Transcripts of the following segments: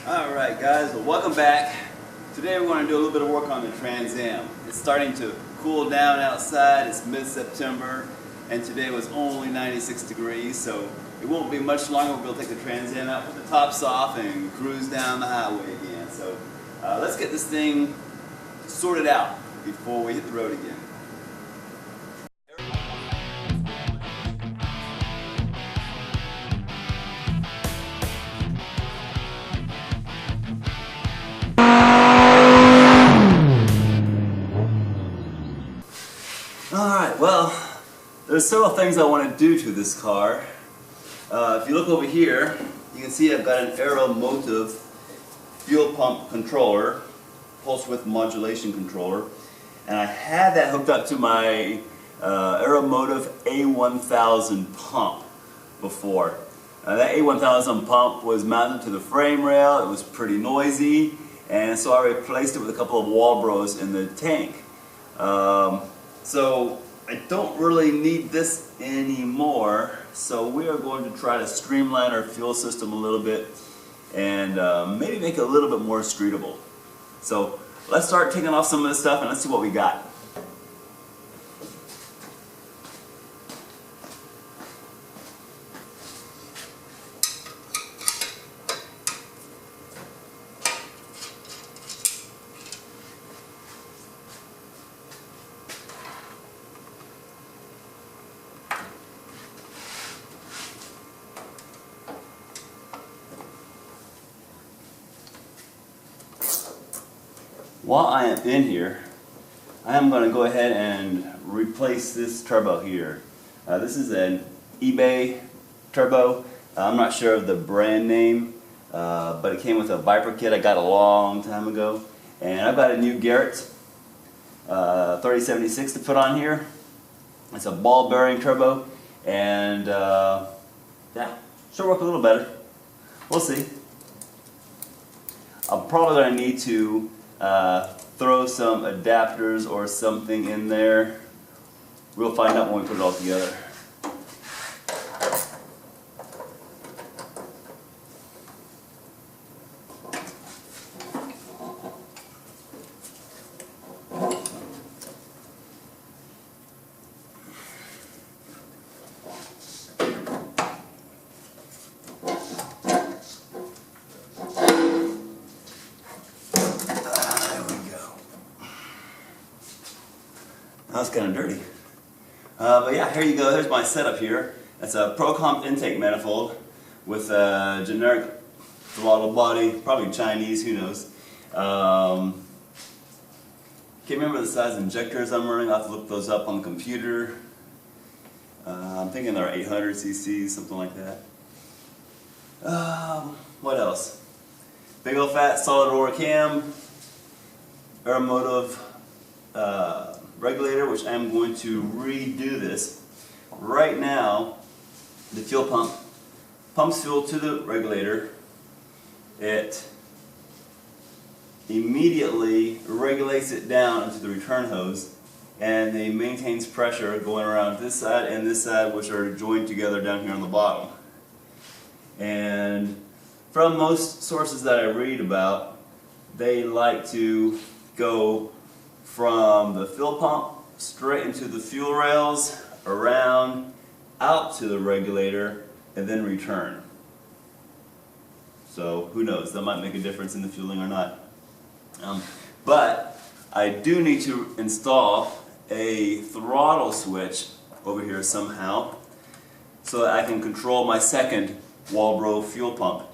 Alright guys, well, welcome back. Today we're going to do a little bit of work on the Trans Am. It's starting to cool down outside. It's mid-September and today was only 96 degrees, so it won't be much longer we'll be able to take the Trans Am out, put the tops off and cruise down the highway again. So let's get this thing sorted out before we hit the road again. Alright, well, there's several things I want to do to this car. If you look over here, you can see I've got an Aeromotive fuel pump controller, pulse width modulation controller, and I had that hooked up to my Aeromotive A1000 pump before. That A1000 pump was mounted to the frame rail. It was pretty noisy, and so I replaced it with a couple of Walbros in the tank. So I don't really need this anymore, so we are going to try to streamline our fuel system a little bit and maybe make it a little bit more streetable. So let's start taking off some of this stuff and let's see what we got. While I am in here, I am going to go ahead and replace this turbo here. This is an eBay turbo. I'm not sure of the brand name, but it came with a Viper kit I got a long time ago. And I've got a new Garrett GT3076 to put on here. It's a ball bearing turbo, and yeah, should work a little better. We'll see. I'm probably going to need to throw some adapters or something in there. We'll find out when we put it all together. That's kind of dirty. But yeah, here you go. There's my setup here. It's a ProComp intake manifold with a generic throttle body, probably Chinese, who knows. Can't remember the size injectors I'm running. I'll have to look those up on the computer. I'm thinking they're 800 cc, something like that. What else? Big old fat solid roller cam, Aeromotive regulator, which I'm going to redo this. Right now, the fuel pump pumps fuel to the regulator. It immediately regulates it down into the return hose, and it maintains pressure going around this side and this side, which are joined together down here on the bottom. And from most sources that I read about, they like to go from the fuel pump straight into the fuel rails, around, out to the regulator, and then return. So who knows, that might make a difference in the fueling or not. But I do need to install a throttle switch over here somehow so that I can control my second Walbro fuel pump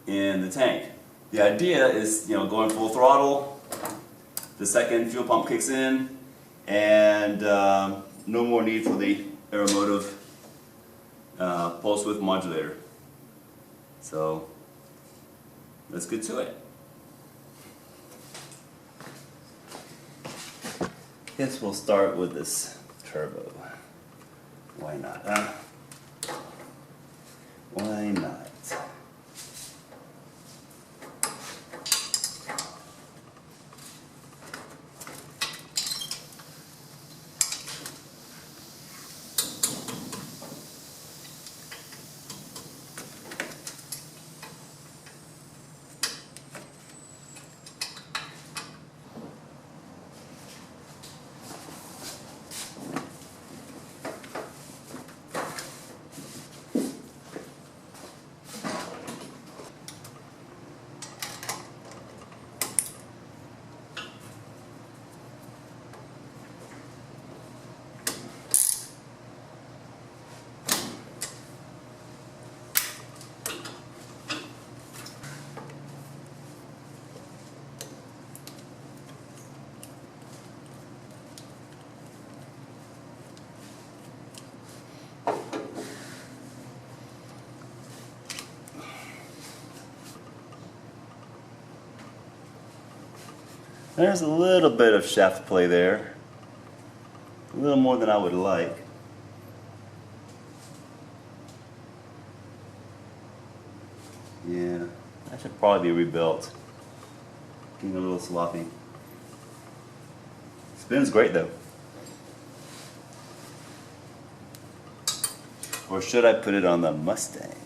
in the tank. The idea is, going full throttle, the second fuel pump kicks in, and no more need for the Aeromotive pulse width modulator. So let's get to it. Guess we'll start with this turbo. Why not, huh? Why not? There's a little bit of shaft play there. A little more than I would like. Yeah, that should probably be rebuilt. Getting a little sloppy. Spins great though. Or should I put it on the Mustang?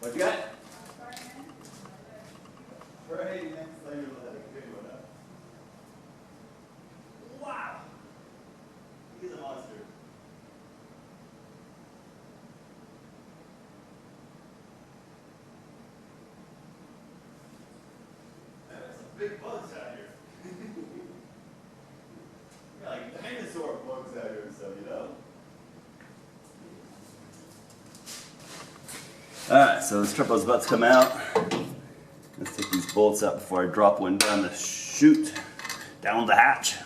What you got? Right next to your leg. Good one up. Wow! He's a monster. There's some big bugs out here. Got like dinosaur bugs out here and stuff, you know? Alright, so this turbo's about to come out. Let's take these bolts out before I drop one down the chute, down the hatch.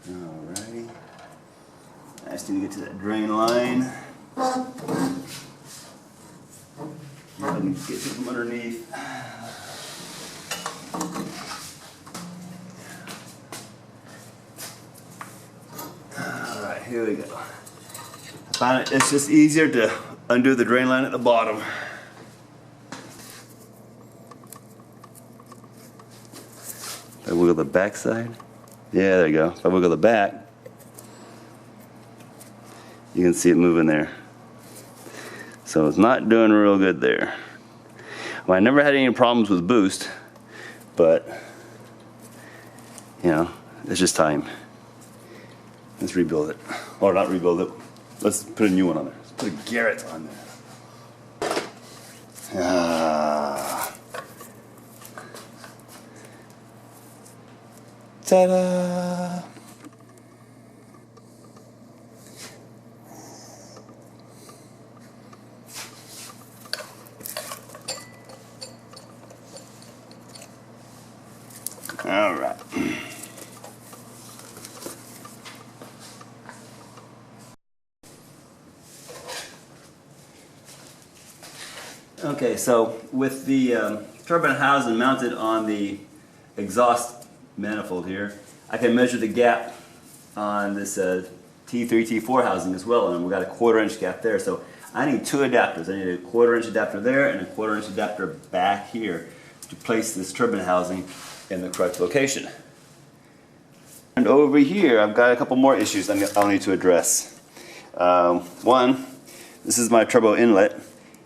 Alrighty. I just need to get to that drain line. I need to get it from underneath. Alright, here we go. I find it's just easier to undo the drain line at the bottom. If I wiggle the back side. Yeah, there you go. If I wiggle the back, you can see it moving there. So it's not doing real good there. Well, I never had any problems with boost, but you know, it's just time. Let's rebuild it. Or not rebuild it. Let's put a new one on there. Let's put a Garrett on there. Ah. Ta-da! All right. Okay, so with the turbine housing mounted on the exhaust manifold here, I can measure the gap on this T3, T4 housing as well, and we've got a 1/4 inch gap there. So I need two adapters. I need a 1/4 inch adapter there and a 1/4 inch adapter back here to place this turbine housing in the correct location. And over here, I've got a couple more issues I'll need to address. One, this is my turbo inlet,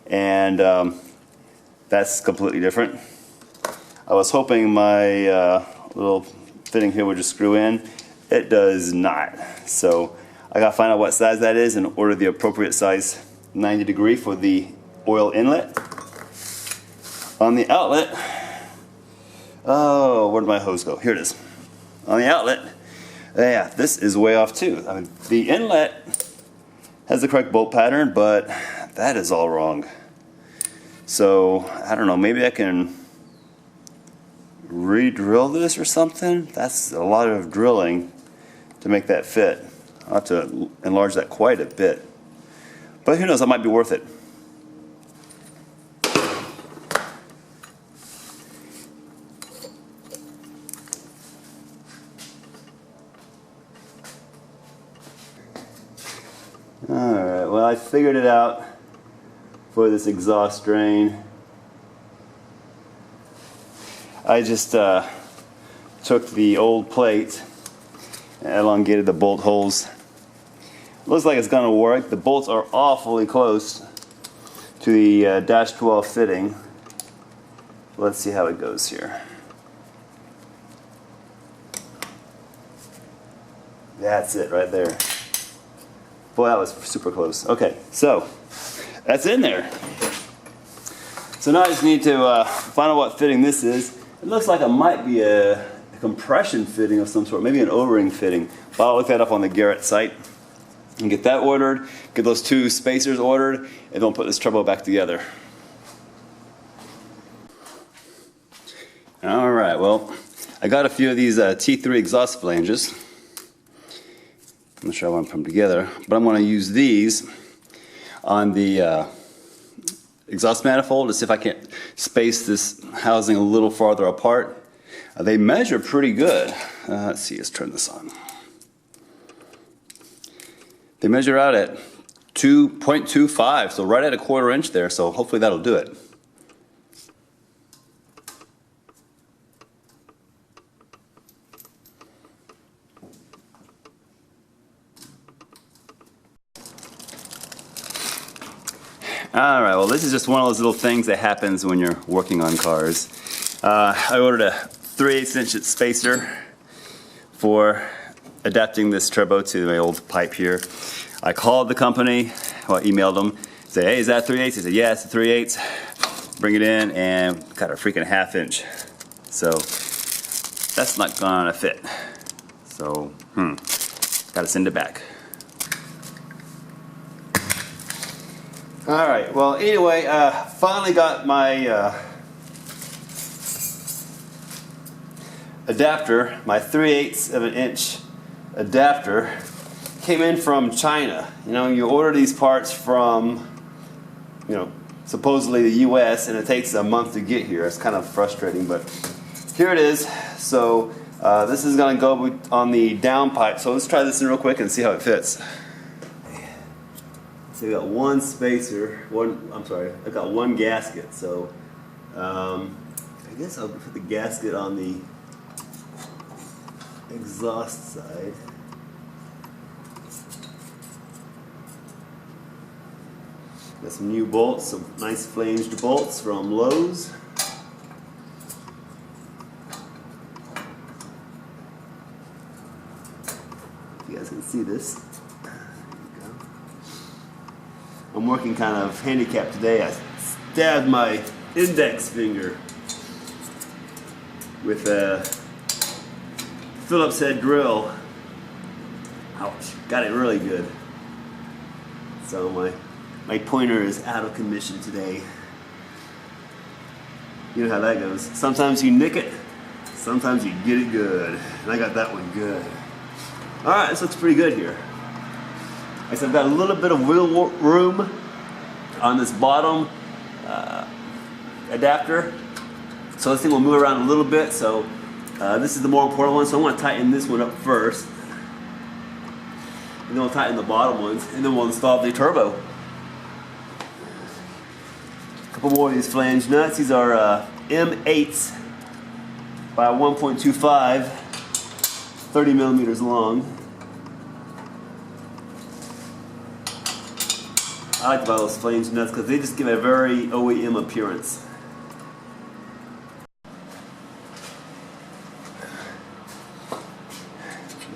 and that's completely different. I was hoping my little fitting here would just screw in. It does not. So I gotta find out what size that is and order the appropriate size 90° for the oil inlet. On the outlet, oh, where did my hose go? Here it is. On the outlet, yeah, this is way off too. I mean, the inlet has the correct bolt pattern, but that is all wrong. So, I don't know, maybe I can re-drill this or something? That's a lot of drilling to make that fit. I'll have to enlarge that quite a bit. But who knows, that might be worth it. Alright, well I figured it out for this exhaust drain. I just took the old plate and elongated the bolt holes. Looks like it's gonna work. The bolts are awfully close to the dash 12 fitting. Let's see how it goes here. That's it right there. Boy, that was super close. Okay, so that's in there. So now I just need to find out what fitting this is. It looks like it might be a compression fitting of some sort, maybe an O-ring fitting. But I'll look that up on the Garrett site and get that ordered, get those 2 spacers ordered, and then put this turbo back together. All right, well, I got a few of these T3 exhaust flanges. I'm not sure I want to put them together, but I'm going to use these on the exhaust manifold to see if I can space this housing a little farther apart. They measure pretty good. Let's see, let's turn this on. They measure out at 2.25, so right at a 1/4 inch there, so hopefully that'll do it. Alright, well this is just one of those little things that happens when you're working on cars. I ordered a 3/8 inch spacer for adapting this turbo to my old pipe here. I called the company, well emailed them, said, hey, is that 3/8? They said, yeah, it's a 3/8. Bring it in, and got a freaking 1/2 inch. So that's not gonna fit. So, gotta send it back. Alright, well anyway, finally got my adapter, my 3/8 of an inch adapter. Came in from China. You know, you order these parts from, you know, supposedly the US, and it takes a month to get here. It's kind of frustrating, but here it is. So this is going to go on the down pipe. So let's try this in real quick and see how it fits. So we got one spacer, I've got one gasket. So I guess I'll put the gasket on the exhaust side. Got some new bolts, some nice flanged bolts from Lowe's. You guys can see this. There you go. I'm working kind of handicapped today. I stabbed my index finger with a Phillips head drill. Ouch, got it really good. So my pointer is out of commission today. You know how that goes. Sometimes you nick it, sometimes you get it good. And I got that one good. Alright, this looks pretty good here. Like I said, I've got a little bit of wheel room on this bottom adapter. So this thing will move around a little bit. So this is the more important one, so I want to tighten this one up first. And then we'll tighten the bottom ones, and then we'll install the turbo. Couple more of these flange nuts. These are M8s by 1.25, 30 millimeters long. I like to buy those flange nuts because they just give a very OEM appearance.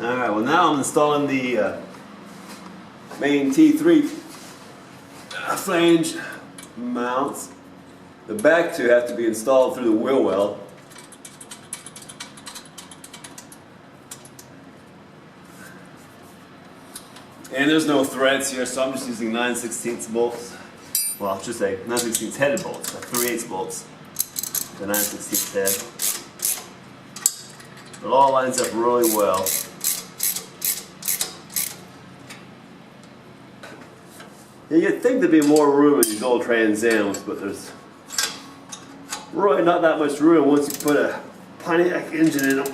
Alright, well now I'm installing the main T3 flange mounts. The back two have to be installed through the wheel well. And there's no threads here, so I'm just using 9/16 bolts. Well, I should say 9/16 headed bolts, like 3/8 bolts. The 9/16 head. It all lines up really well. You'd think there'd be more room in these old Trans Ams, but there's really not that much room once you put a Pontiac engine in them.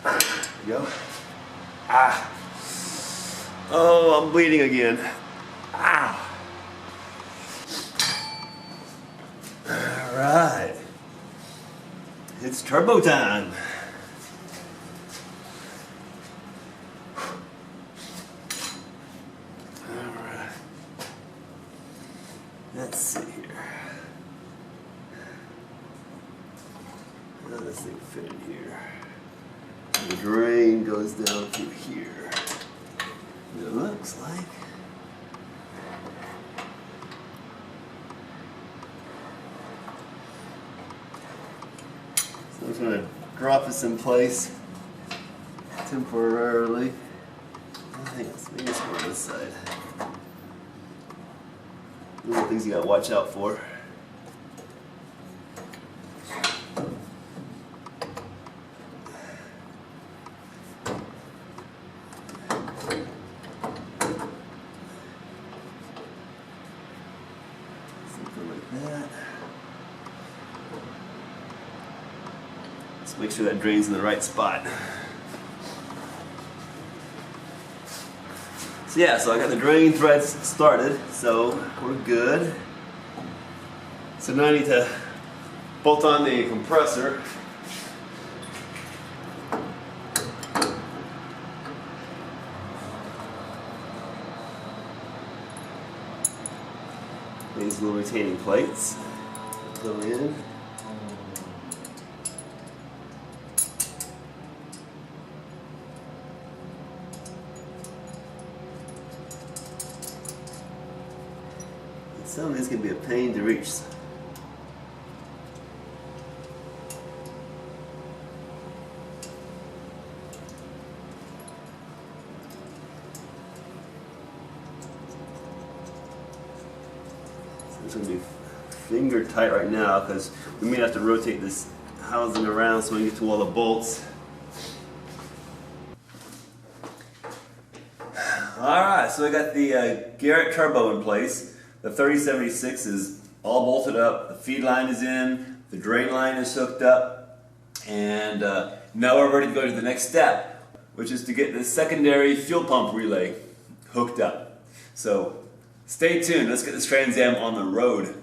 There you go. Oh, I'm bleeding again. Ow. All right. It's turbo time. All right. Let's see here. How does this thing fit in here? The drain goes down through here. It looks like. So I'm just going to drop this in place temporarily. I think maybe it's more on this side. Little things you got to watch out for. That. Let's make sure that drains in the right spot. So yeah, so I got the drain threads started, so we're good. So now I need to bolt on the compressor. These little retaining plates go in. And some of these can be a pain to reach. It's going to be finger tight right now because we may have to rotate this housing around so we can get to all the bolts. Alright, so I got the Garrett turbo in place. The 3076 is all bolted up, the feed line is in, the drain line is hooked up, and now we're ready to go to the next step, which is to get the secondary fuel pump relay hooked up. So stay tuned, let's get this Trans Am on the road.